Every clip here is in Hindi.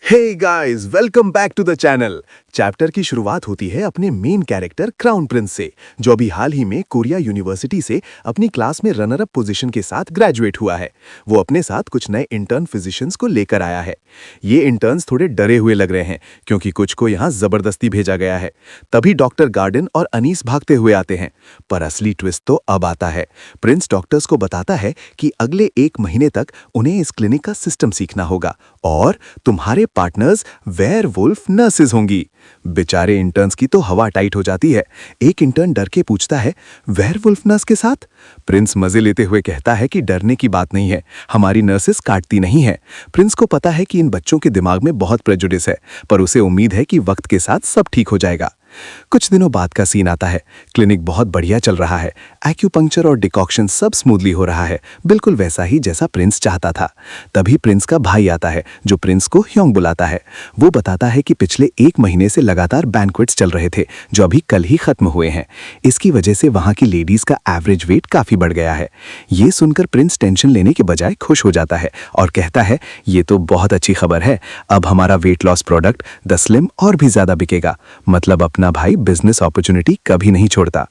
Hey guys, welcome back to the channel. Chapter की शुरुआत होती है अपने मेन कैरेक्टर क्राउन प्रिंस से, जो अभी हाल ही में कोरिया यूनिवर्सिटी से अपनी क्लास में रनर अप पोजीशन के साथ ग्रेजुएट हुआ है। वो अपने साथ कुछ नए इंटर्न फिजिशियंस को लेकर आया है। ये इंटर्न्स थोड़े डरे हुए लग रहे हैं क्योंकि कुछ को यहाँ जबरदस्ती भेजा गया है। तभी डॉक्टर गार्डन और अनीस भागते हुए आते हैं, पर असली ट्विस्ट तो अब आता है। प्रिंस डॉक्टर्स को बताता है कि अगले 1 महीने तक उन्हें इस क्लिनिक का सिस्टम सीखना होगा और तुम्हारे पार्टनर्स वेयरवुल्फ नर्सेज होंगी। बेचारे इंटर्न्स की तो हवा टाइट हो जाती है। एक इंटर्न डर के पूछता है, वेयरवुल्फ नर्स के साथ? प्रिंस मजे लेते हुए कहता है कि डरने की बात नहीं है, हमारी नर्सेस काटती नहीं है। प्रिंस को पता है कि इन बच्चों के दिमाग में बहुत प्रेजुडिस है, पर उसे उम्मीद है कि वक्त के साथ सब ठीक हो जाएगा। कुछ दिनों बाद का सीन आता है। क्लिनिक बहुत बढ़िया चल रहा है। एक्यूपंक्चर और डिकॉक्शन सब स्मूथली हो रहा है, बिल्कुल वैसा ही जैसा प्रिंस चाहता था। तभी प्रिंस का भाई आता है जो प्रिंस को ह्योंग बुलाता है। वो बताता है कि पिछले 1 महीने से लगातार बैंक्वेट्स चल रहे थे जो अभी कल ही खत्म हुए हैं। इसकी वजह से वहां की लेडीज का एवरेज वेट काफी बढ़ गया है। ये सुनकर प्रिंस टेंशन लेने के बजाय खुश हो जाता है और कहता है, ये तो बहुत अच्छी खबर है, अब हमारा weight loss product the slim और भी ज्यादा बिकेगा। मतलब अपना भाई बिजनेस अपॉर्चुनिटी कभी नहीं छोड़ता।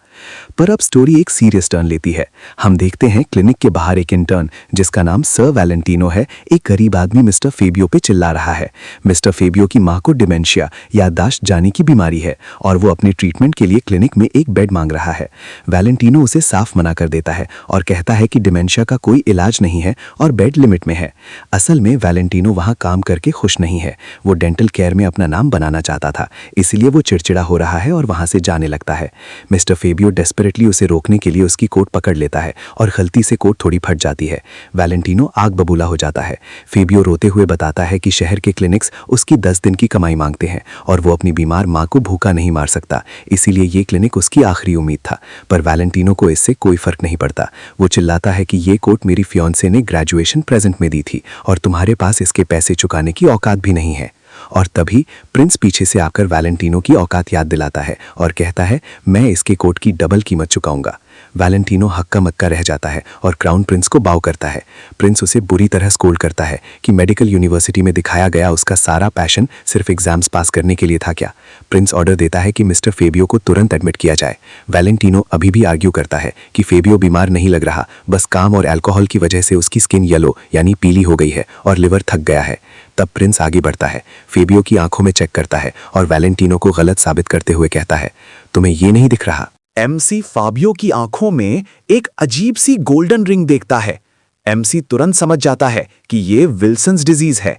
पर अब स्टोरी एक सीरियस टर्न लेती है। हम देखते हैं क्लिनिक के बाहर एक इंटर्न जिसका नाम सर वैलेंटिनो है, एक गरीब आदमी मिस्टर फेबियो पे चिल्ला रहा है। मिस्टर फेबियो की मां को डिमेंशिया याददाश्त जाने की बीमारी है और वो अपने ट्रीटमेंट के लिए क्लिनिक में एक बेड मांग रहा है। वैलेंटिनो उसे साफ मना कर देता है और कहता है कि डिमेंशिया का कोई इलाज नहीं है और बेड लिमिट में है। असल में वैलेंटिनो वहां काम करके खुश नहीं है। वो डेंटल केयर में अपना नाम बनाना चाहता था, इसलिए वो चिड़चिड़ा हो रहा है और वहां से जाने लगता है। मिस्टर फेबियो डेस्परेटली उसे रोकने के लिए उसकी कोट पकड़ लेता है और गलती से कोट थोड़ी फट जाती है। वैलेंटिनो आग बबूला हो जाता है। फेबियो रोते हुए बताता है कि शहर के क्लिनिक्स उसकी 10 दिन की कमाई मांगते हैं और वो अपनी बीमार मां को भूखा नहीं मार सकता, इसीलिए ये क्लिनिक उसकी आखिरी उम्मीद था। पर वैलेंटिनो को इससे कोई फर्क नहीं पड़ता। वो चिल्लाता है कि ये कोट मेरी फियांसे ने ग्रेजुएशन प्रेजेंट में दी थी और तुम्हारे पास इसके पैसे चुकाने की औकात भी नहीं है। और तभी प्रिंस पीछे से आकर वैलेंटिनो की औकात याद दिलाता है और कहता है, मैं इसके कोट की डबल कीमत चुकाऊंगा। वैलेंटिनो हक्का मक्का रह जाता है और क्राउन प्रिंस को बाव करता है। प्रिंस उसे बुरी तरह स्कोल्ड करता है कि मेडिकल यूनिवर्सिटी में दिखाया गया उसका सारा पैशन सिर्फ एग्जाम्स पास करने के लिए था क्या। प्रिंस ऑर्डर देता है कि मिस्टर फेबियो को तुरंत एडमिट किया जाए। वैलेंटिनो अभी भी आर्ग्यू करता है कि फेबियो बीमार नहीं लग रहा, बस काम और अल्कोहल की वजह से उसकी स्किन येलो यानी पीली हो गई है और लिवर थक गया है। तब प्रिंस आगे बढ़ता है, फेबियो की आंखों में चेक करता है और वैलेंटिनो को गलत साबित करते हुए कहता है, तुम्हें ये नहीं दिख रहा? एमसी फाबियो की आंखों में एक अजीब सी गोल्डन रिंग देखता है। एमसी तुरंत समझ जाता है कि ये विल्सन्स डिजीज है।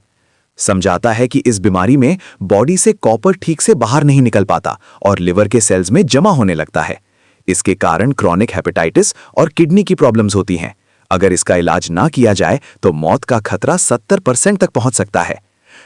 समझाता है कि इस बीमारी में बॉडी से कॉपर ठीक से बाहर नहीं निकल पाता और लिवर के सेल्स में जमा होने लगता है। इसके कारण क्रॉनिक हेपेटाइटिस और किडनी की प्रॉब्लम्स होती हैं। अगर इसका इलाज ना किया जाए तो मौत का खतरा 70% तक पहुंच सकता है।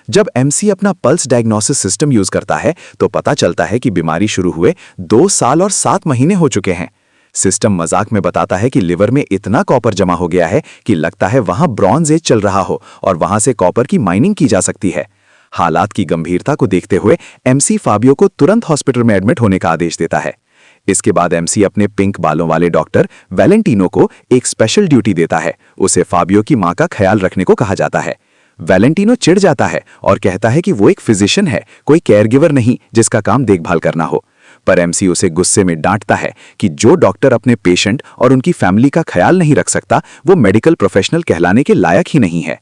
जब एमसी अपना पल्स डायग्नोसिस सिस्टम यूज करता है तो पता चलता है कि बीमारी शुरू हुए 2 साल और 7 महीने हो चुके हैं। सिस्टम मजाक में बताता है कि लिवर में इतना कॉपर जमा हो गया है कि लगता है वहां ब्रॉन्ज एज चल रहा हो और वहां से कॉपर की माइनिंग की जा सकती है। हालात की गंभीरता को देखते हुए एमसी फाबियो को तुरंत हॉस्पिटल में एडमिट होने का आदेश देता है। इसके बाद एमसी अपने पिंक बालों वाले डॉक्टर वैलेंटिनो को एक स्पेशल ड्यूटी देता है। उसे फाबियो की मां का ख्याल रखने को कहा जाता है। वैलेंटिनो चिढ़ जाता है और कहता है कि वो एक फिजिशियन है, कोई केयरगिवर नहीं जिसका काम देखभाल करना हो। पर एमसी उसे गुस्से में डांटता है कि जो डॉक्टर अपने पेशेंट और उनकी फैमिली का ख्याल नहीं रख सकता वो मेडिकल प्रोफेशनल कहलाने के लायक ही नहीं है।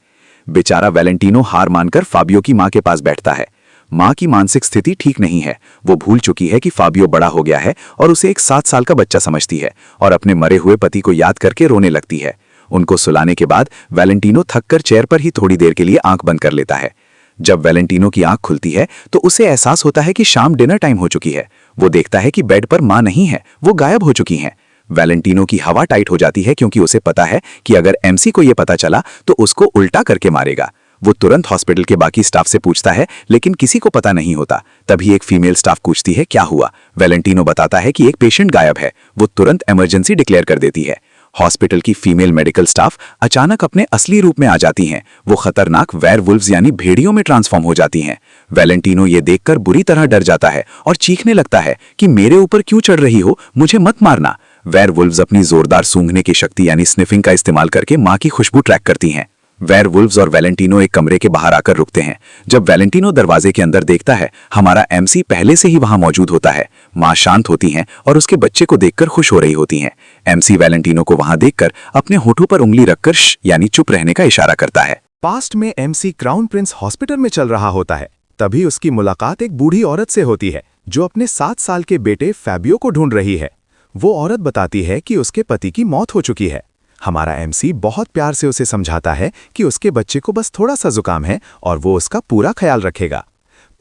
बेचारा वैलेंटिनो हार मानकर फाबियो की मां के पास बैठता है। मां की मानसिक स्थिति ठीक नहीं है। वो भूल चुकी है कि फाबियो बड़ा हो गया है और उसे एक 7 साल का बच्चा समझती है और अपने मरे हुए पति को याद करके रोने लगती है। उनको सुलाने के बाद वैलेंटिनो थककर चेयर पर ही थोड़ी देर के लिए आंख बंद कर लेता है। जब वैलेंटिनो की आंख खुलती है तो उसे एहसास होता है कि शाम डिनर टाइम हो चुकी है। वो देखता है कि बेड पर मां नहीं है, वो गायब हो चुकी हैं। वैलेंटिनो की हवा टाइट हो जाती है क्योंकि उसे पता है कि अगर एमसी को यह पता चला तो उसको उल्टा करके मारेगा। वो तुरंत हॉस्पिटल के बाकी स्टाफ से पूछता है लेकिन किसी को पता नहीं होता। तभी एक फीमेल स्टाफ पूछती है क्या हुआ। वैलेंटिनो बताता है कि एक पेशेंट गायब है। वो तुरंत इमरजेंसी डिक्लेयर कर देती है। हॉस्पिटल की फीमेल मेडिकल स्टाफ अचानक अपने असली रूप में आ जाती हैं। वो खतरनाक वेयरवुल्व्स यानी भेड़ियों में ट्रांसफॉर्म हो जाती हैं। वैलेंटिनो ये देखकर बुरी तरह डर जाता है और चीखने लगता है कि मेरे ऊपर क्यों चढ़ रही हो, मुझे मत मारना। वेयरवुल्व्स अपनी जोरदार सूंघने की शक्ति यानी स्निफिंग का इस्तेमाल करके मां की खुशबू ट्रैक करती हैं। वेयरवुल्व्स और वैलेंटिनो एक कमरे के बाहर आकर रुकते हैं। जब वैलेंटिनो दरवाजे के अंदर देखता है, हमारा एमसी पहले से ही वहां मौजूद होता है। माँ शांत होती हैं और उसके बच्चे को देखकर खुश हो रही होती हैं। एमसी वैलेंटिनो को वहां देखकर अपने होठों पर उंगली रखकर श यानी चुप रहने का इशारा करता है। पास्ट में एमसी क्राउन प्रिंस हॉस्पिटल में चल रहा होता है। तभी उसकी मुलाकात एक बूढ़ी औरत से होती है जो अपने 7 साल के बेटे फैबियो को ढूंढ रही है। वो औरत बताती है कि उसके पति की मौत हो चुकी है। हमारा एमसी बहुत प्यार से उसे समझाता है कि उसके बच्चे को बस थोड़ा सा जुकाम है और वो उसका पूरा ख्याल रखेगा।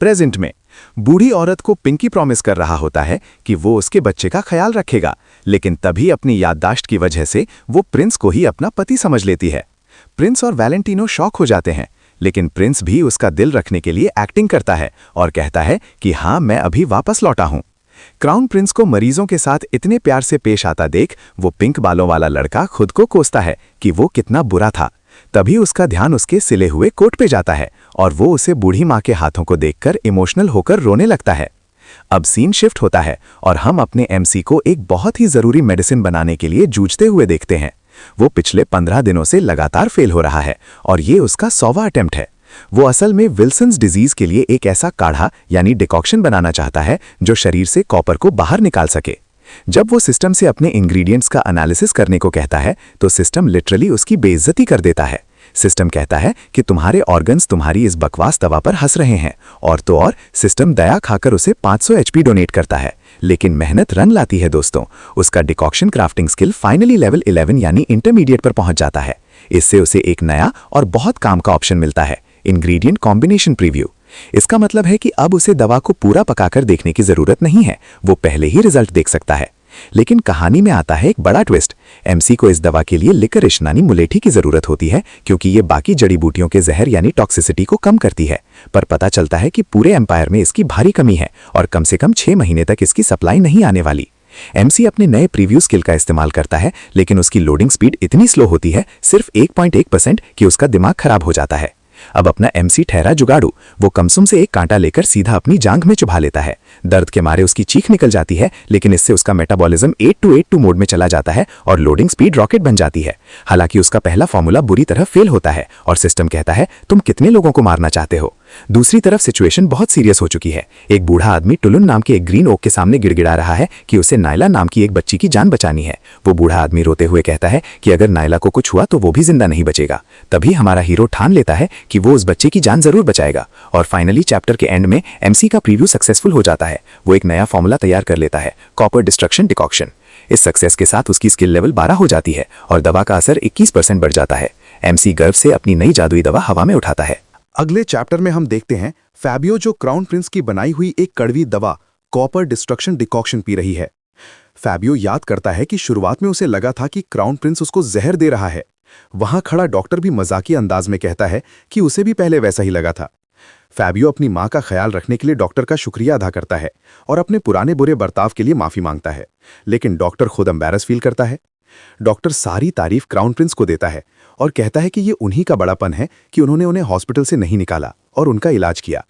प्रेजेंट में बूढ़ी औरत को पिंकी प्रॉमिस कर रहा होता है कि वो उसके बच्चे का ख्याल रखेगा, लेकिन तभी अपनी याददाश्त की वजह से वो प्रिंस को ही अपना पति समझ लेती है। प्रिंस और वैलेंटिनो शॉक हो जाते हैं, लेकिन प्रिंस भी उसका दिल रखने के लिए एक्टिंग करता है और कहता है कि हाँ, मैं अभी वापस लौटा हूं। क्राउन प्रिंस को मरीजों के साथ इतने प्यार से पेश आता देख वो पिंक बालों वाला लड़का खुद को कोसता है कि वो कितना बुरा था। तभी उसका ध्यान उसके सिले हुए कोट पे जाता है और वो उसे बूढ़ी माँ के हाथों को देखकर इमोशनल होकर रोने लगता है। अब सीन शिफ्ट होता है और हम अपने एमसी को एक बहुत ही जरूरी मेडिसिन बनाने के लिए जूझते हुए देखते हैं। वो पिछले 15 दिनों से लगातार फेल हो रहा है और ये उसका 100वां अटेम्प्ट है। वो असल में विल्सन्स डिजीज के लिए एक ऐसा काढ़ा यानी डिकॉक्शन बनाना चाहता है जो शरीर से कॉपर को बाहर निकाल सके। जब वो सिस्टम से अपने इंग्रेडिएंट्स का एनालिसिस करने को कहता है तो सिस्टम लिटरली उसकी बेइज्जती कर देता है। सिस्टम कहता है कि तुम्हारे ऑर्गन्स तुम्हारी इस बकवास दवा पर हंस रहे हैं, और तो और सिस्टम दया खाकर उसे 500 HP डोनेट करता है। लेकिन मेहनत रंग लाती है दोस्तों। उसका decoction crafting skill finally level 11 यानी इंटरमीडिएट पर पहुंच जाता है। इससे उसे एक नया और बहुत काम का ऑप्शन मिलता है, इंग्रेडिएंट कॉम्बिनेशन प्रीव्यू। इसका मतलब है कि अब उसे दवा को पूरा पकाकर देखने की जरूरत नहीं है, वो पहले ही रिजल्ट देख सकता है। लेकिन कहानी में आता है एक बड़ा ट्विस्ट। एमसी को इस दवा के लिए लिकरिश यानी मुलेठी की जरूरत होती है, क्योंकि ये बाकी जड़ी बूटियों के जहर यानी टॉक्सिसिटी को कम करती है। पर पता चलता है कि पूरे एम्पायर में इसकी भारी कमी है और कम से कम 6 महीने तक इसकी सप्लाई नहीं आने वाली। एमसी अपने नए प्रीव्यू स्किल का इस्तेमाल करता है, लेकिन उसकी लोडिंग स्पीड इतनी स्लो होती है, सिर्फ 1.1%, कि उसका दिमाग खराब हो जाता है। अब अपना एमसी ठहरा जुगाड़ू। वो कमसुम से एक कांटा लेकर सीधा अपनी जांघ में चुभा लेता है। दर्द के मारे उसकी चीख निकल जाती है, लेकिन इससे उसका मेटाबॉलिज्म 8282 मोड में चला जाता है और लोडिंग स्पीड रॉकेट बन जाती है। हालांकि उसका पहला फॉर्मूला बुरी तरह फेल होता है और सिस्टम कहता है, तुम कितने लोगों को मारना चाहते हो। दूसरी तरफ सिचुएशन बहुत सीरियस हो चुकी है। एक बूढ़ा आदमी टुलुन नाम के एक ग्रीन ओक के सामने गिड़गिड़ा रहा है कि उसे नायला नाम की एक बच्ची की जान बचानी है। वो बूढ़ा आदमी रोते हुए कहता है कि अगर नायला को कुछ हुआ तो वो भी जिंदा नहीं बचेगा। तभी हमारा हीरो ठान लेता है कि वो उस बच्चे की जान जरूर बचाएगा। और फाइनली चैप्टर के एंड में एमसी का प्रीव्यू सक्सेसफुल हो जाता है। वो एक नया फॉर्मूला तैयार कर लेता है, कॉपर डिस्ट्रक्शन डिकॉक्शन। इस सक्सेस के साथ उसकी स्किल लेवल 12 हो जाती है और दवा का असर 21% बढ़ जाता है। एमसी गर्व से अपनी नई जादुई दवा हवा में उठाता है। अगले चैप्टर में हम देखते हैं फैबियो जो क्राउन प्रिंस की बनाई हुई एक कड़वी दवा कॉपर डिस्ट्रक्शन डिकॉक्शन पी रही है। फैबियो याद करता है कि शुरुआत में उसे लगा था कि क्राउन प्रिंस उसको जहर दे रहा है। वहां खड़ा डॉक्टर भी मजाकी अंदाज में कहता है कि उसे भी पहले वैसा ही लगा था। फैबियो अपनी मां का ख्याल रखने के लिए डॉक्टर का शुक्रिया अदा करता है और अपने पुराने बुरे बर्ताव के लिए माफी मांगता है, लेकिन डॉक्टर खुद एम्बैरस फील करता है। डॉक्टर सारी तारीफ क्राउन प्रिंस को देता है और कहता है कि ये उन्हीं का बड़ापन है कि उन्होंने उन्हें हॉस्पिटल से नहीं निकाला और उनका इलाज किया।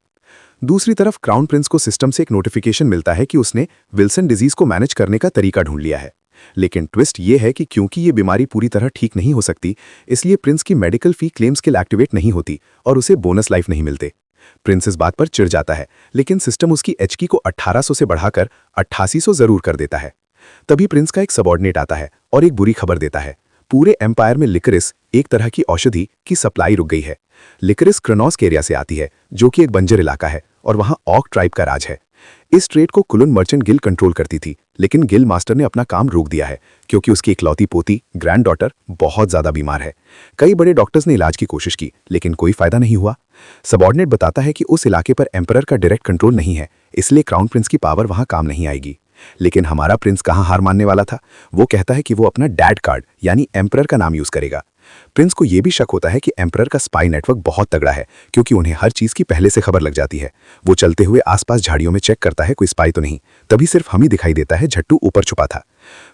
दूसरी तरफ क्राउन प्रिंस को सिस्टम से एक नोटिफिकेशन मिलता है कि उसने विल्सन डिजीज को मैनेज करने का तरीका ढूंढ लिया है। लेकिन ट्विस्ट ये है कि क्योंकि ये बीमारी पूरी तरह ठीक नहीं हो सकती, इसलिए प्रिंस की मेडिकल फी क्लेम स्किल एक्टिवेट नहीं होती और उसे बोनस लाइफ नहीं मिलते। प्रिंस इस बात पर चिढ़ जाता है, लेकिन सिस्टम उसकी एचकी को 1800 से बढ़ाकर 8800 जरूर कर देता है। तभी प्रिंस का एक सबॉर्डिनेट आता है और एक बुरी खबर देता है। पूरे एम्पायर में लिकरिस, एक तरह की औषधि, की सप्लाई रुक गई है। लिकरिस क्रोनोस एरिया से आती है, जो कि एक बंजर इलाका है और वहां ऑक ट्राइब का राज है। इस ट्रेड को कुलन मर्चेंट गिल कंट्रोल करती थी, लेकिन गिल मास्टर ने अपना काम रोक दिया है क्योंकि उसकी इकलौती पोती ग्रैंड डॉटर बहुत ज्यादा बीमार है। कई बड़े डॉक्टर्स ने इलाज की कोशिश की, लेकिन कोई फायदा नहीं हुआ। सबॉर्डिनेट बताता है कि उस इलाके पर एम्परर का डायरेक्ट कंट्रोल नहीं है, इसलिए क्राउन प्रिंस की पावर वहां काम नहीं आएगी। लेकिन हमारा प्रिंस कहां हार मानने वाला था। वो कहता है कि वो अपना डैड कार्ड यानी एम्परर का नाम यूज करेगा। प्रिंस को यह भी शक होता है कि एम्परर का स्पाई नेटवर्क बहुत तगड़ा है, क्योंकि उन्हें हर चीज की पहले से खबर लग जाती है। वो चलते हुए आसपास झाड़ियों में चेक करता है कोई स्पाई तो नहीं, तभी सिर्फ हम ही दिखाई देता है झट्टू ऊपर छुपा था।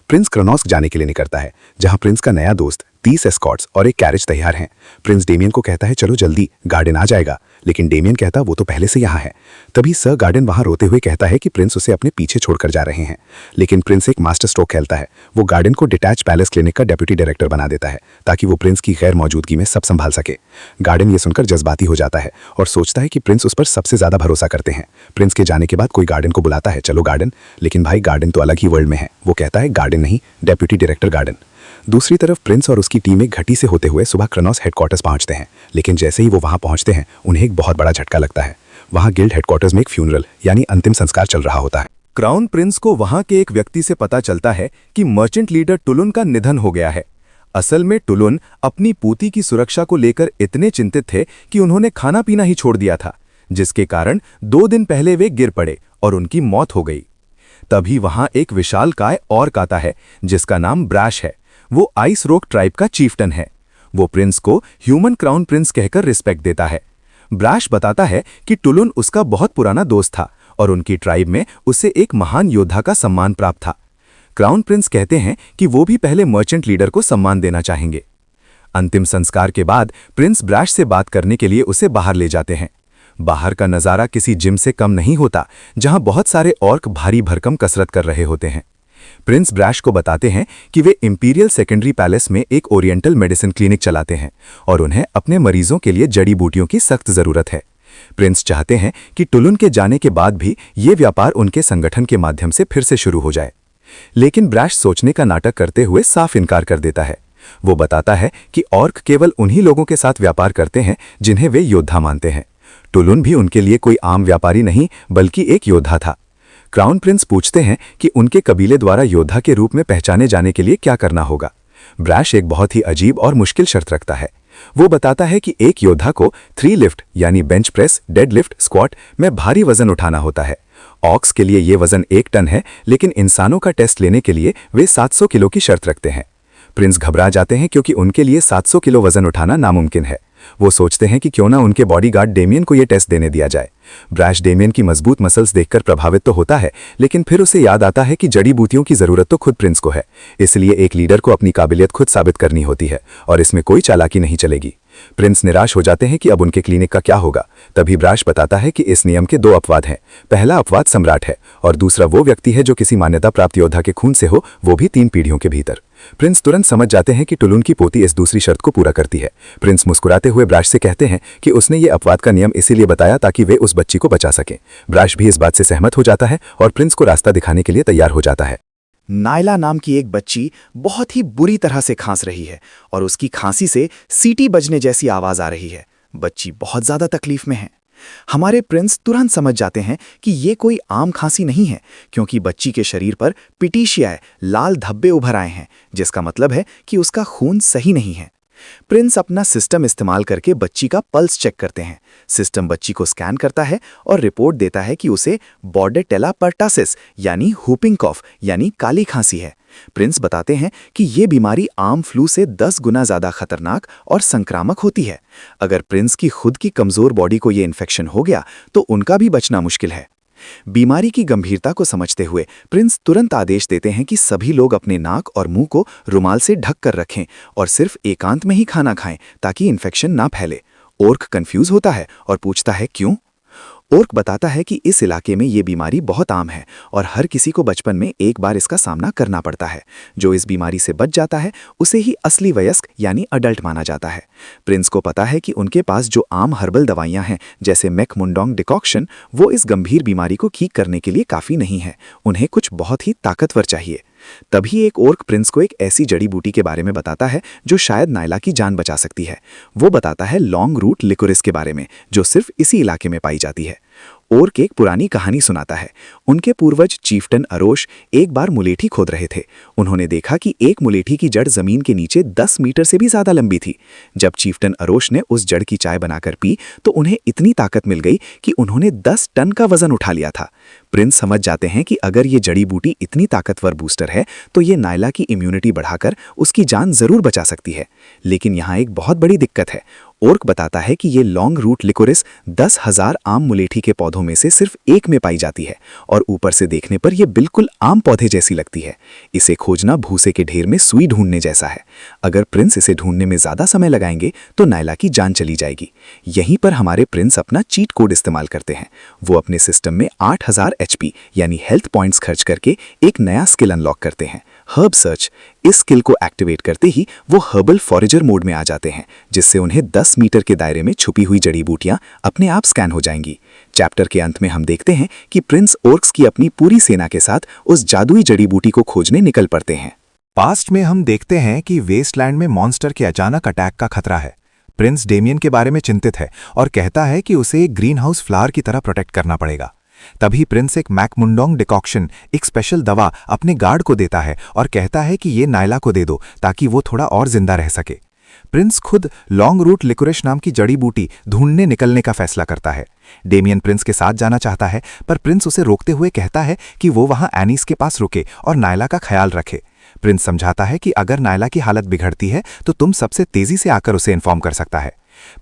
प्रिंस क्रोनोस जाने के लिए निकलता है, जहां प्रिंस का नया दोस्त 30 एस्कॉर्ट्स और एक कैरेज तैयार हैं। प्रिंस डेमियन को कहता है चलो जल्दी, गार्डन आ जाएगा, लेकिन डेमियन कहता वो तो पहले से यहाँ है। तभी सर गार्डन वहाँ रोते हुए कहता है कि प्रिंस उसे अपने पीछे छोड़कर जा रहे हैं, लेकिन प्रिंस एक मास्टर स्ट्रोक खेलता है। वो गार्डन को डिटैच पैलेस क्लिनिक का डेप्यूटी डायरेक्टर बना देता है ताकि वो प्रिंस की गैर मौजूदगी में सब संभाल सके। गार्डन ये सुनकर जज्बाती हो जाता है और सोचता है कि प्रिंस उस पर सबसे ज्यादा भरोसा करते हैं। प्रिंस के जाने के बाद कोई गार्डन को बुलाता है, चलो गार्डन, लेकिन भाई गार्डन तो अलग ही वर्ल्ड में है। वो कहता है गार्डन नहीं, डेप्यूटी डायरेक्टर गार्डन। दूसरी तरफ प्रिंस और उसकी टीम एक घटी से होते हुए सुबह क्रनॉस हेडक्वार्टर्स पहुंचते हैं, लेकिन जैसे ही वो वहां पहुंचते हैं उन्हें एक बहुत बड़ा झटका लगता है। वहां गिल्ड हेडक्वार्टर्स में एक फ्यूनरल यानी अंतिम संस्कार चल रहा होता है। क्राउन प्रिंस को वहां के एक व्यक्ति से पता चलता है कि मर्चेंट लीडर टुलुन का निधन हो गया है। असल में टुलुन अपनी पोती की सुरक्षा को लेकर इतने चिंतित थे कि उन्होंने खाना पीना ही छोड़ दिया था, जिसके कारण 2 दिन पहले वे गिर पड़े और उनकी मौत हो गई। तभी वहां एक विशालकाय ऑर्क आता है जिसका नाम ब्रैश है। वो आइस रोक ट्राइब का चीफ्टन है। वो प्रिंस को ह्यूमन क्राउन प्रिंस कहकर रिस्पेक्ट देता है। ब्रैश बताता है कि टुलुन उसका बहुत पुराना दोस्त था और उनकी ट्राइब में उसे एक महान योद्धा का सम्मान प्राप्त था। क्राउन प्रिंस कहते हैं कि वो भी पहले मर्चेंट लीडर को सम्मान देना चाहेंगे। अंतिम संस्कार के बाद प्रिंस ब्रैश से बात करने के लिए उसे बाहर ले जाते हैं। बाहर का नज़ारा किसी जिम से कम नहीं होता, जहां बहुत सारे ऑर्क भारी भरकम कसरत कर रहे होते हैं। प्रिंस ब्रैश को बताते हैं कि वे इंपीरियल सेकेंडरी पैलेस में एक ओरिएंटल मेडिसिन क्लिनिक चलाते हैं और उन्हें अपने मरीजों के लिए जड़ी बूटियों की सख्त जरूरत है। प्रिंस चाहते हैं कि टुलुन के जाने के बाद भी ये व्यापार उनके संगठन के माध्यम से फिर से शुरू हो जाए, लेकिन ब्रैश सोचने का नाटक करते हुए साफ इनकार कर देता है। वो बताता है कि ऑर्क केवल उन्हीं लोगों के साथ व्यापार करते हैं जिन्हें वे योद्धा मानते हैं। टुलुन भी उनके लिए कोई आम व्यापारी नहीं बल्कि एक योद्धा था। क्राउन प्रिंस पूछते हैं कि उनके कबीले द्वारा योद्धा के रूप में पहचाने जाने के लिए क्या करना होगा। ब्रैश एक बहुत ही अजीब और मुश्किल शर्त रखता है। वो बताता है कि एक योद्धा को 3 लिफ्ट यानी bench press, dead lift, squat में भारी वजन उठाना होता है। ऑक्स के लिए ये वजन 1 टन है, लेकिन इंसानों का टेस्ट लेने के लिए वे 700 किलो की शर्त रखते हैं। प्रिंस घबरा जाते हैं क्योंकि उनके लिए 700 किलो वजन उठाना नामुमकिन है। वो सोचते हैं कि क्यों ना उनके बॉडीगार्ड डेमियन को यह टेस्ट देने दिया जाए। ब्रैश डेमियन की मजबूत मसल्स देखकर प्रभावित तो होता है, लेकिन फिर उसे याद आता है कि जड़ी बूटियों की जरूरत तो खुद प्रिंस को है, इसलिए एक लीडर को अपनी काबिलियत खुद साबित करनी होती है और इसमें कोई चालाकी नहीं चलेगी। प्रिंस निराश हो जाते हैं कि अब उनके क्लिनिक का क्या होगा। तभी ब्रैश बताता है कि इस नियम के 2 अपवाद हैं। पहला अपवाद सम्राट है और दूसरा वो व्यक्ति है जो किसी मान्यता प्राप्त योद्धा के खून से हो, वो भी 3 पीढ़ियों के भीतर। प्रिंस तुरंत समझ जाते हैं कि टुलुन की पोती इस दूसरी शर्त को पूरा करती है। प्रिंस मुस्कुराते हुए ब्रैश से कहते हैं कि उसने ये अपवाद का नियम इसीलिए बताया ताकि वे उस बच्ची को बचा सकें। ब्रैश भी इस बात से सहमत हो जाता है और प्रिंस को रास्ता दिखाने के लिए तैयार हो जाता है। नायला नाम की एक बच्ची बहुत ही बुरी तरह से खांस रही है और उसकी खांसी से सीटी बजने जैसी आवाज आ रही है। बच्ची बहुत ज्यादा तकलीफ में है। हमारे प्रिंस तुरंत समझ जाते हैं कि ये कोई आम खांसी नहीं है, क्योंकि बच्ची के शरीर पर पिटीशियाए लाल धब्बे उभर आए हैं, जिसका मतलब है कि उसका खून सही नहीं है। प्रिंस अपना सिस्टम इस्तेमाल करके बच्ची का पल्स चेक करते हैं। सिस्टम बच्ची को स्कैन करता है और रिपोर्ट देता है कि उसे बॉर्डेटेला पर्टासिस यानी हुपिंग कॉफ यानी काली खांसी है। प्रिंस बताते हैं कि ये बीमारी आम फ्लू से 10 गुना ज्यादा खतरनाक और संक्रामक होती है। अगर प्रिंस की खुद की कमजोर बॉडी को ये इन्फेक्शन हो गया तो उनका भी बचना मुश्किल है। बीमारी की गंभीरता को समझते हुए प्रिंस तुरंत आदेश देते हैं कि सभी लोग अपने नाक और मुंह को रुमाल से ढक कर रखें और सिर्फ एकांत में ही खाना खाएं ताकि इन्फेक्शन ना फैले। ओर्क कंफ्यूज होता है और पूछता है क्यों। ओर्क बताता है कि इस इलाके में ये बीमारी बहुत आम है और हर किसी को बचपन में एक बार इसका सामना करना पड़ता है। जो इस बीमारी से बच जाता है उसे ही असली वयस्क यानी अडल्ट माना जाता है। प्रिंस को पता है कि उनके पास जो आम हर्बल दवाइयां हैं जैसे मैकमुंडोंग डिकॉक्शन, वो इस गंभीर बीमारी को ठीक करने के लिए काफ़ी नहीं है। उन्हें कुछ बहुत ही ताकतवर चाहिए। तभी एक ओर्क प्रिंस को एक ऐसी जड़ी बूटी के बारे में बताता है जो शायद नायला की जान बचा सकती है। वो बताता है लॉन्ग रूट लिकोरिस के बारे में, जो सिर्फ इसी इलाके में पाई जाती है। ओर्क एक पुरानी कहानी सुनाता है। उनके पूर्वज चीफ्टन अरोश एक बार मुलेठी खोद रहे थे। उन्होंने देखा कि एक मुलेठी की जड़ जमीन के नीचे 10 मीटर से भी ज्यादा लंबी थी। जब चीफ्टन अरोश ने उस जड़ की चाय बनाकर पी तो उन्हें इतनी ताकत मिल गई कि उन्होंने 10 टन का वजन उठा लिया था। प्रिंस समझ जाते हैं कि अगर ये जड़ी बूटी इतनी ताकतवर बूस्टर है तो ये नायला की इम्यूनिटी बढ़ाकर उसकी जान जरूर बचा सकती है। लेकिन यहाँ एक बहुत बड़ी दिक्कत है। ओर्क बताता है कि ये लॉन्ग रूट लिकोरिस 10,000 आम मुलेठी के पौधों में से सिर्फ एक में पाई जाती है और ऊपर से देखने पर यह बिल्कुल आम पौधे जैसी लगती है। इसे खोजना भूसे के ढेर में सुई ढूंढने जैसा है। अगर प्रिंस इसे ढूंढने में ज्यादा समय लगाएंगे तो नायला की जान चली जाएगी। यहीं पर हमारे प्रिंस अपना चीट कोड इस्तेमाल करते हैं। वो अपने सिस्टम में 8000 HP यानी हेल्थ पॉइंट्स खर्च करके एक नया स्किल अनलॉक करते हैं, हर्ब सर्च। इस स्किल को एक्टिवेट करते ही वो हर्बल फॉरेजर मोड में आ जाते हैं, जिससे उन्हें 10 मीटर के दायरे में छुपी हुई जड़ी बूटियां अपने आप स्कैन हो जाएंगी। चैप्टर के अंत में हम देखते हैं कि प्रिंस ओर्क्स की अपनी पूरी सेना के साथ उस जादुई जड़ी बूटी को खोजने निकल पड़ते हैं। पास्ट में हम देखते हैं कि वेस्टलैंड में मॉन्स्टर के अचानक अटैक का खतरा है। प्रिंस डेमियन के बारे में चिंतित है और कहता है कि उसे एक ग्रीन हाउस फ्लावर की तरह प्रोटेक्ट करना पड़ेगा। तभी प्रिंस एक मैकमुंडोंग डिकॉक्शन, एक स्पेशल दवा अपने गार्ड को देता है और कहता है कि ये नायला को दे दो ताकि वो थोड़ा और जिंदा रह सके। प्रिंस खुद लॉन्ग रूट लिकोरिश नाम की जड़ी बूटी ढूंढने निकलने का फैसला करता है। डेमियन प्रिंस के साथ जाना चाहता है, पर प्रिंस उसे रोकते हुए कहता है कि वो वहां एनीस के पास रुके और नायला का ख्याल रखे। प्रिंस समझाता है कि अगर नायला की हालत बिगड़ती है तो तुम सबसे तेजी से आकर उसे इन्फॉर्म कर सकता है।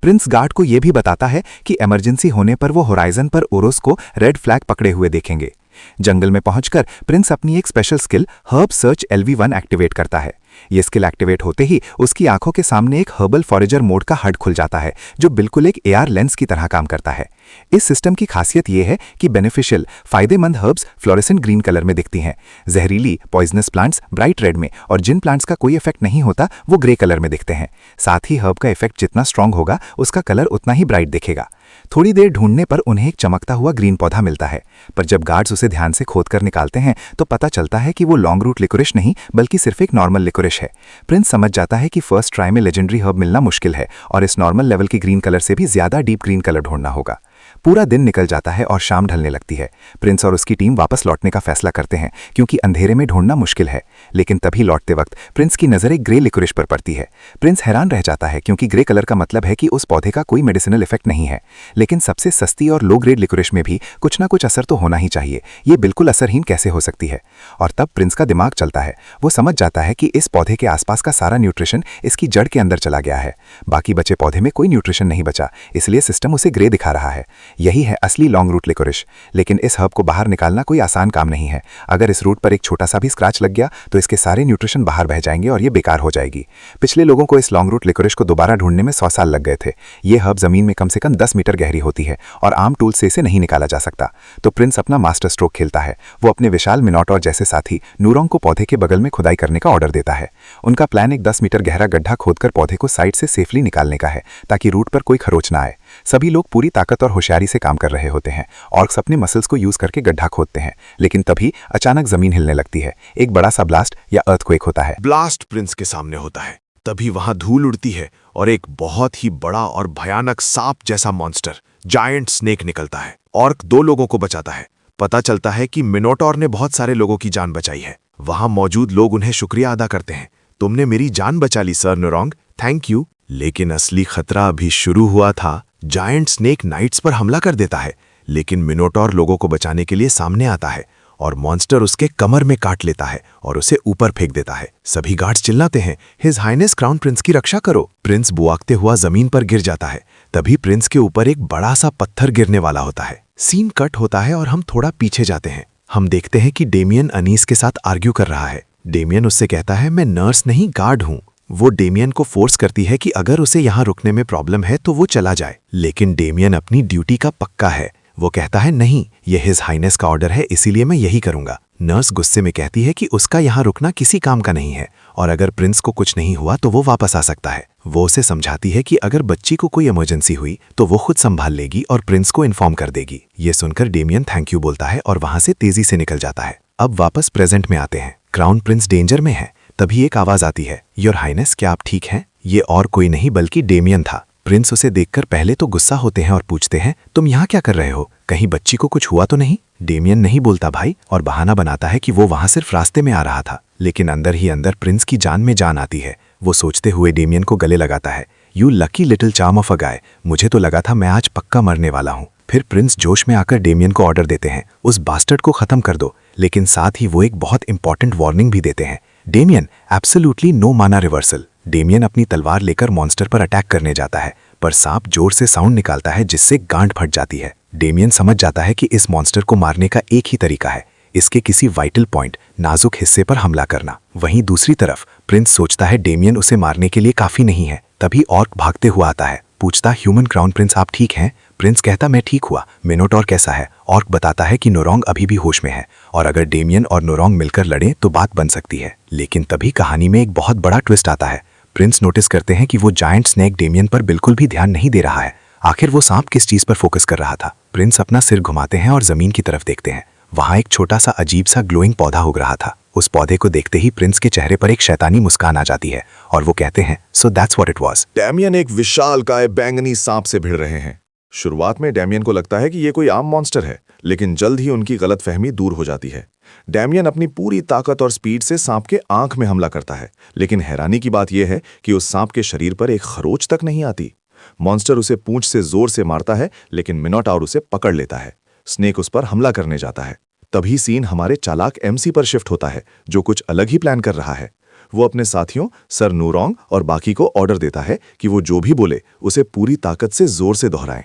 प्रिंस गार्ड को यह भी बताता है कि इमरजेंसी होने पर वो होराइजन पर ओरोस को रेड फ्लैग पकड़े हुए देखेंगे। जंगल में पहुंचकर प्रिंस अपनी एक special skill herb search LV1 activate करता है। यह स्किल एक्टिवेट होते ही उसकी आंखों के सामने एक हर्बल फॉरेजर मोड का हड खुल जाता है, जो बिल्कुल एक AR लेंस की तरह काम करता है। इस सिस्टम की खासियत यह है कि बेनिफिशियल फायदेमंद हर्ब्स फ्लोरेसेंट ग्रीन कलर में दिखती हैं। जहरीली पॉइजनस प्लांट्स ब्राइट रेड में और जिन प्लांट्स का कोई इफेक्ट नहीं होता वो ग्रे कलर में दिखते हैं। साथ ही हर्ब का इफेक्ट जितना स्ट्रांग होगा उसका कलर उतना ही ब्राइट दिखेगा। थोड़ी देर ढूंढने पर उन्हें एक चमकता हुआ ग्रीन पौधा मिलता है, पर जब गार्ड्स उसे ध्यान से खोदकर निकालते हैं तो पता चलता है कि वो लॉन्ग रूट लिकोरिश नहीं बल्कि सिर्फ एक नॉर्मल लिकोरिश है। प्रिंस समझ जाता है कि फर्स्ट ट्राई में लेजेंडरी हर्ब मिलना मुश्किल है और इस नॉर्मल लेवल की ग्रीन कलर से भी ज्यादा डीप ग्रीन कलर ढूंढना होगा। पूरा दिन निकल जाता है और शाम ढलने लगती है। प्रिंस और उसकी टीम वापस लौटने का फैसला करते हैं क्योंकि अंधेरे में ढूंढना मुश्किल है। लेकिन तभी लौटते वक्त प्रिंस की नजर एक ग्रे लिकोरिश पर पड़ती है। प्रिंस हैरान रह जाता है क्योंकि ग्रे कलर का मतलब है कि उस पौधे का कोई मेडिसिनल इफेक्ट नहीं है। लेकिन सबसे सस्ती और लो ग्रेड लिकोरिश में भी कुछ ना कुछ असर तो होना ही चाहिए। ये बिल्कुल असरहीन कैसे हो सकती है? और तब प्रिंस का दिमाग चलता है। वो समझ जाता है कि इस पौधे के आसपास का सारा न्यूट्रिशन इसकी जड़ के अंदर चला गया है। बाकी बचे पौधे में कोई न्यूट्रिशन नहीं बचा, इसलिए सिस्टम उसे ग्रे दिखा रहा है। यही है असली लॉन्ग रूट लिकोरिश। लेकिन इस हर्ब को बाहर निकालना कोई आसान काम नहीं है। अगर इस रूट पर एक छोटा सा भी स्क्रैच लग गया तो इसके सारे न्यूट्रिशन बाहर बह जाएंगे और ये बेकार हो जाएगी। पिछले लोगों को इस लॉन्ग रूट लिकोरिश को दोबारा ढूंढने में 100 साल लग गए थे। ये हर्ब जमीन में कम से कम 10 मीटर गहरी होती है और आम टूल से इसे नहीं निकाला जा सकता। तो प्रिंस अपना मास्टर स्ट्रोक खेलता है। वो अपने विशाल मिनोटॉर जैसे साथी नूरोंग को पौधे के बगल में खुदाई करने का ऑर्डर देता है। उनका प्लान एक 10 मीटर गहरा गड्ढा खोदकर पौधे को साइड से सेफली निकालने का है ताकि रूट पर कोई खरोच ना आए। सभी लोग पूरी ताकत और होशियारी से काम कर रहे होते हैं। ऑर्क्स अपने मसल्स को यूज करके गड्ढा खोदते हैं, लेकिन तभी अचानक जमीन हिलने लगती है। एक बड़ा सा ब्लास्ट या अर्थक्वेक होता है। ब्लास्ट प्रिंस के सामने होता है। तभी वहां धूल उड़ती है और एक बहुत ही बड़ा और भयानक सांप जैसा मॉन्स्टर जायंट स्नेक निकलता है। ऑर्क 2 लोगों को बचाता है। पता चलता है कि मिनोटॉर ने बहुत सारे लोगों की जान बचाई है। वहां मौजूद लोग उन्हें शुक्रिया अदा करते हैं। तुमने मेरी जान बचा ली सर नूरोंग, थैंक यू। लेकिन असली खतरा अभी शुरू हुआ था। जायंट स्नेक नाइट्स पर हमला कर देता है, लेकिन मिनोटॉर लोगों को बचाने के लिए सामने आता है और मॉन्स्टर उसके कमर में काट लेता है और उसे ऊपर फेंक देता है। सभी गार्ड्स चिल्लाते हैं, हिज हाइनेस क्राउन प्रिंस की रक्षा करो। प्रिंस बुआकते हुआ जमीन पर गिर जाता है। तभी प्रिंस के ऊपर एक बड़ा सा पत्थर गिरने वाला होता है। सीन कट होता है और हम थोड़ा पीछे जाते हैं। हम देखते हैं कि डेमियन अनीस के साथ आर्ग्यू कर रहा है। डेमियन उससे कहता है, मैं नर्स नहीं गार्ड हूं। वो डेमियन को फोर्स करती है कि अगर उसे यहां रुकने में प्रॉब्लम है तो वो चला जाए, लेकिन डेमियन अपनी ड्यूटी का पक्का है। वो कहता है, नहीं, यह हिज हाइनेस का ऑर्डर है, इसीलिए मैं यही करूंगा। नर्स गुस्से में कहती है कि उसका यहां रुकना किसी काम का नहीं है और अगर प्रिंस को कुछ नहीं हुआ तो वो वापस आ सकता है। वो उसे समझाती है कि अगर बच्ची को कोई इमरजेंसी हुई तो वो खुद संभाल लेगी और प्रिंस को इन्फॉर्म कर देगी। ये सुनकर डेमियन थैंक यू बोलता है और वहां से तेजी से निकल जाता है। अब वापस प्रेजेंट में आते हैं। क्राउन प्रिंस डेंजर में है। तभी एक आवाज आती है, योर हाइनेस, क्या आप ठीक हैं? ये और कोई नहीं बल्कि डेमियन था। प्रिंस उसे देखकर पहले तो गुस्सा होते हैं और पूछते हैं, तुम यहाँ क्या कर रहे हो? कहीं बच्ची को कुछ हुआ तो नहीं? डेमियन नहीं बोलता भाई और बहाना बनाता है कि वो वहां सिर्फ रास्ते में आ रहा था। लेकिन अंदर ही अंदर प्रिंस की जान में जान आती है। वो सोचते हुए डेमियन को गले लगाता है, you lucky little charm of a guy, मुझे तो लगा था मैं आज पक्का मरने वाला हूँ। फिर प्रिंस जोश में आकर डेमियन को ऑर्डर देते हैं, उस बास्टर्ड को खत्म कर दो। लेकिन साथ ही वो एक बहुत इंपॉर्टेंट वार्निंग भी देते हैं, डेमियन एब्सोल्युटली नो माना रिवर्सल। डेमियन अपनी तलवार लेकर मॉन्स्टर पर अटैक करने जाता है, पर सांप जोर से साउंड निकालता है जिससे गांठ फट जाती है। डेमियन समझ जाता है कि इस मॉन्स्टर को मारने का एक ही तरीका है, इसके किसी वाइटल पॉइंट, नाजुक हिस्से पर हमला करना। वहीं दूसरी तरफ प्रिंस सोचता है डेमियन उसे मारने के लिए काफी नहीं है। तभी ऑर्क भागते हुआ आता है, पूछता ह्यूमन क्राउन प्रिंस आप ठीक हैं? प्रिंस कहता मैं ठीक हुआ। मिनोटॉर कैसा है? ऑर्क बताता है कि नोरोंग अभी भी होश में है और अगर डेमियन और नोरोंग मिलकर लड़ें तो बात बन सकती है। लेकिन तभी कहानी में एक बहुत बड़ा ट्विस्ट आता है। प्रिंस नोटिस करते हैं कि वो जायंट स्नेक डेमियन पर बिल्कुल भी ध्यान नहीं दे रहा है। आखिर वो सांप किस चीज पर फोकस कर रहा था? प्रिंस अपना सिर घुमाते हैं और जमीन की तरफ देखते हैं। वहां एक छोटा सा अजीब सा ग्लोइंग पौधा उग रहा था। उस पौधे को देखते ही प्रिंस के चेहरे पर एक शैतानी मुस्कान आ जाती है और वो कहते हैं so that's what it was. Damian एक विशालकाय बैंगनी सांप से भिड़ रहे हैं। शुरुआत में डैमियन को लगता है कि ये कोई आम मॉन्स्टर है, लेकिन जल्द ही उनकी गलतफहमी दूर हो जाती है। डैमियन अपनी पूरी ताकत और स्पीड से सांप के आंख में हमला करता है, लेकिन हैरानी की बात यह है कि उस सांप के शरीर पर एक खरोच तक नहीं आती। मॉन्स्टर उसे पूंछ से जोर से मारता है, लेकिन मिनोटॉर उसे पकड़ लेता है। स्नेक उस पर हमला करने जाता है। तभी सीन हमारे चालाक एमसी पर शिफ्ट होता है, जो कुछ अलग ही प्लान कर रहा है। वो अपने साथियों सर नोरोंग और बाकी को ऑर्डर देता है कि वो जो भी बोले उसे पूरी ताकत से जोर से दोहराएं।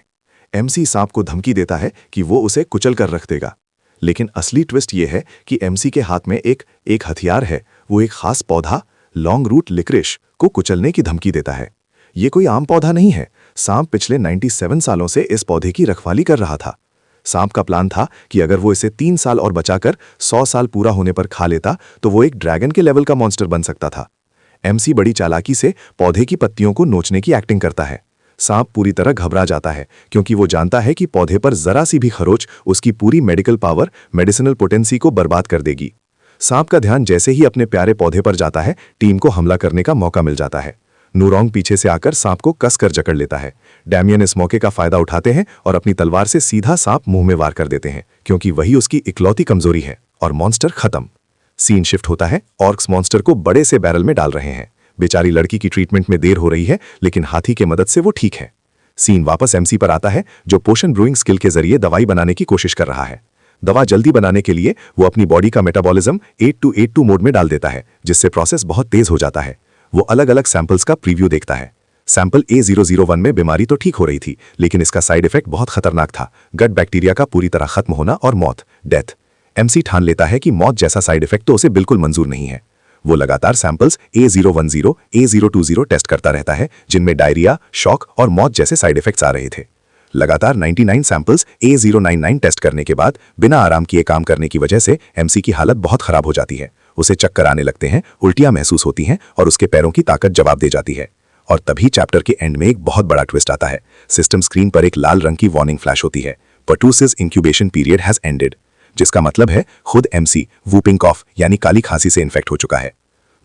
एमसी सांप को धमकी देता है कि वो उसे कुचल कर रख देगा, लेकिन असली ट्विस्ट ये है कि एमसी के हाथ में एक हथियार है। वो एक खास पौधा लॉन्ग रूट लिक्रिश को कुचलने की धमकी देता है। ये कोई आम पौधा नहीं है। सांप पिछले 97 सालों से इस पौधे की रखवाली कर रहा था। सांप का प्लान था कि अगर वो इसे 3 साल और बचाकर 100 साल पूरा होने पर खा लेता तो वो एक ड्रैगन के लेवल का मॉन्स्टर बन सकता था। एमसी बड़ी चालाकी से पौधे की पत्तियों को नोचने की एक्टिंग करता है। सांप पूरी तरह घबरा जाता है क्योंकि वो जानता है कि पौधे पर जरा सी भी खरोच उसकी पूरी मेडिकल पावर, मेडिसिनल पोटेंसी को बर्बाद कर देगी। सांप का ध्यान जैसे ही अपने प्यारे पौधे पर जाता है, टीम को हमला करने का मौका मिल जाता है। नोरोंग पीछे से आकर सांप को कसकर जकड़ लेता है। डैमियन इस मौके का फायदा उठाते हैं और अपनी तलवार से सीधा सांप मुंह में वार कर देते हैं, क्योंकि वही उसकी इकलौती कमजोरी है, और मॉन्स्टर खत्म। सीन शिफ्ट होता है। ऑर्क्स मॉन्स्टर को बड़े से बैरल में डाल रहे हैं। बेचारी लड़की की ट्रीटमेंट में देर हो रही है, लेकिन हाथी के मदद से वो ठीक है। सीन वापस एमसी पर आता है, जो पोशन ब्रूइंग स्किल के जरिए दवाई बनाने की कोशिश कर रहा है। दवा जल्दी बनाने के लिए वो अपनी बॉडी का मेटाबॉलिज्म 8282 मोड में डाल देता है, जिससे प्रोसेस बहुत तेज हो जाता है। वो अलग अलग सैंपल्स का प्रीव्यू देखता है। सैंपल A001 में बीमारी तो ठीक हो रही थी, लेकिन इसका साइड इफेक्ट बहुत खतरनाक था। गट बैक्टीरिया का पूरी तरह खत्म होना और मौत, डेथ। एमसी ठान लेता है कि मौत जैसा साइड इफेक्ट तो उसे बिल्कुल मंजूर नहीं है। वो लगातार सैंपल्स A010, A020 टेस्ट करता रहता है, जिनमें डायरिया, शॉक और मौत जैसे साइड इफेक्ट्स आ रहे थे। लगातार 99 सैंपल्स A099 टेस्ट करने के बाद बिना आराम किए काम करने की वजह से एमसी की हालत बहुत खराब हो जाती है। उसे चक्कर आने लगते हैं, उल्टियां महसूस होती हैं और उसके पैरों की ताकत जवाब दे जाती है। और तभी चैप्टर के एंड में एक बहुत बड़ा ट्विस्ट आता है। सिस्टम स्क्रीन पर एक लाल रंग की वार्निंग फ्लैश होती है, pertussis incubation period has ended, जिसका मतलब है खुद एमसी वूपिंग कॉफ यानी काली खांसी से इन्फेक्ट हो चुका है।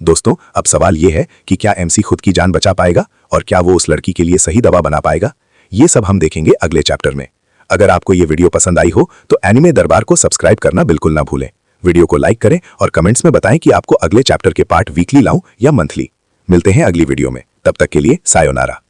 दोस्तों, अब सवाल यह है कि क्या एमसी खुद की जान बचा पाएगा और क्या वो उस लड़की के लिए सही दवा बना पाएगा? ये सब हम देखेंगे अगले चैप्टर में। अगर आपको ये वीडियो पसंद आई हो तो एनिमे दरबार को सब्सक्राइब करना बिल्कुल ना भूलें। वीडियो को लाइक करें और कमेंट्स में बताएं कि आपको अगले चैप्टर के पार्ट वीकली लाऊं या मंथली। मिलते हैं अगली वीडियो में, तब तक के लिए सायोनारा।